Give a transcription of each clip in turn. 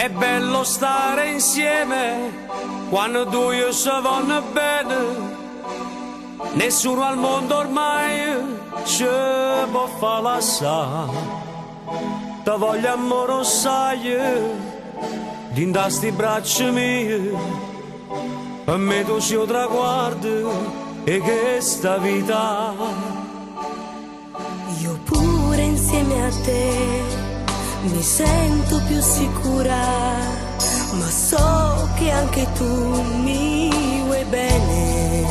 È bello stare insieme quando due si vanno bene. Nessuno al mondo ormai ci può far lasciare. Ti voglio amore, sai, dinda sti braccia mie. Per me tu ci traguardo e che sta vita. Io pure insieme a te mi sento più sicura, ma so che anche tu mi vuoi bene.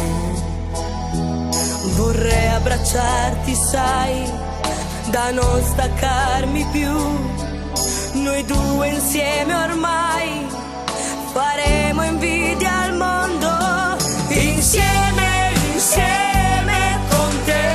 Vorrei abbracciarti, sai, da non staccarmi più. Noi due insieme ormai faremo invidia al mondo. Insieme, insieme con te.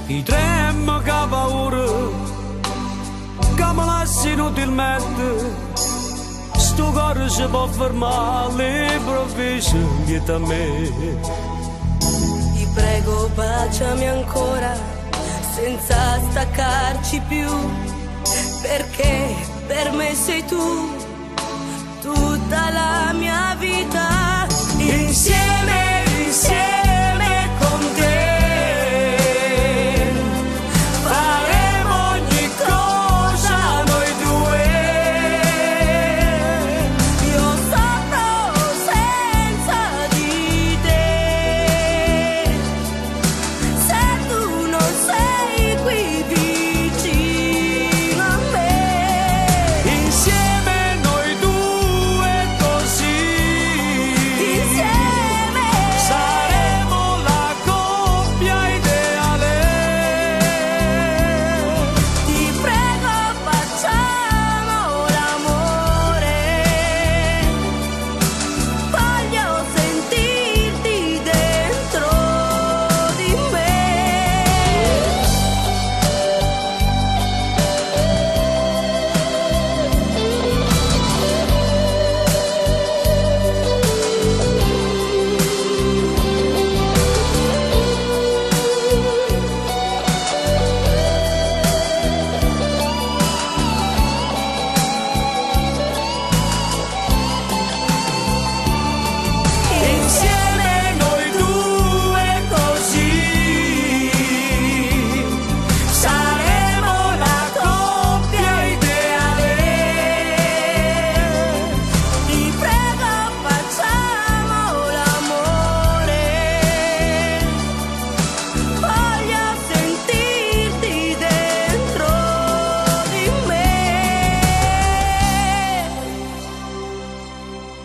I tremmo che paura che mi lasci inutilmente. Sto cuore si può fermare all'improvviso dietro a me. Ti prego, baciami ancora senza staccarci più, perché per me sei tu, tutta la mia vita. Insieme, insieme con te.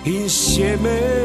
Insieme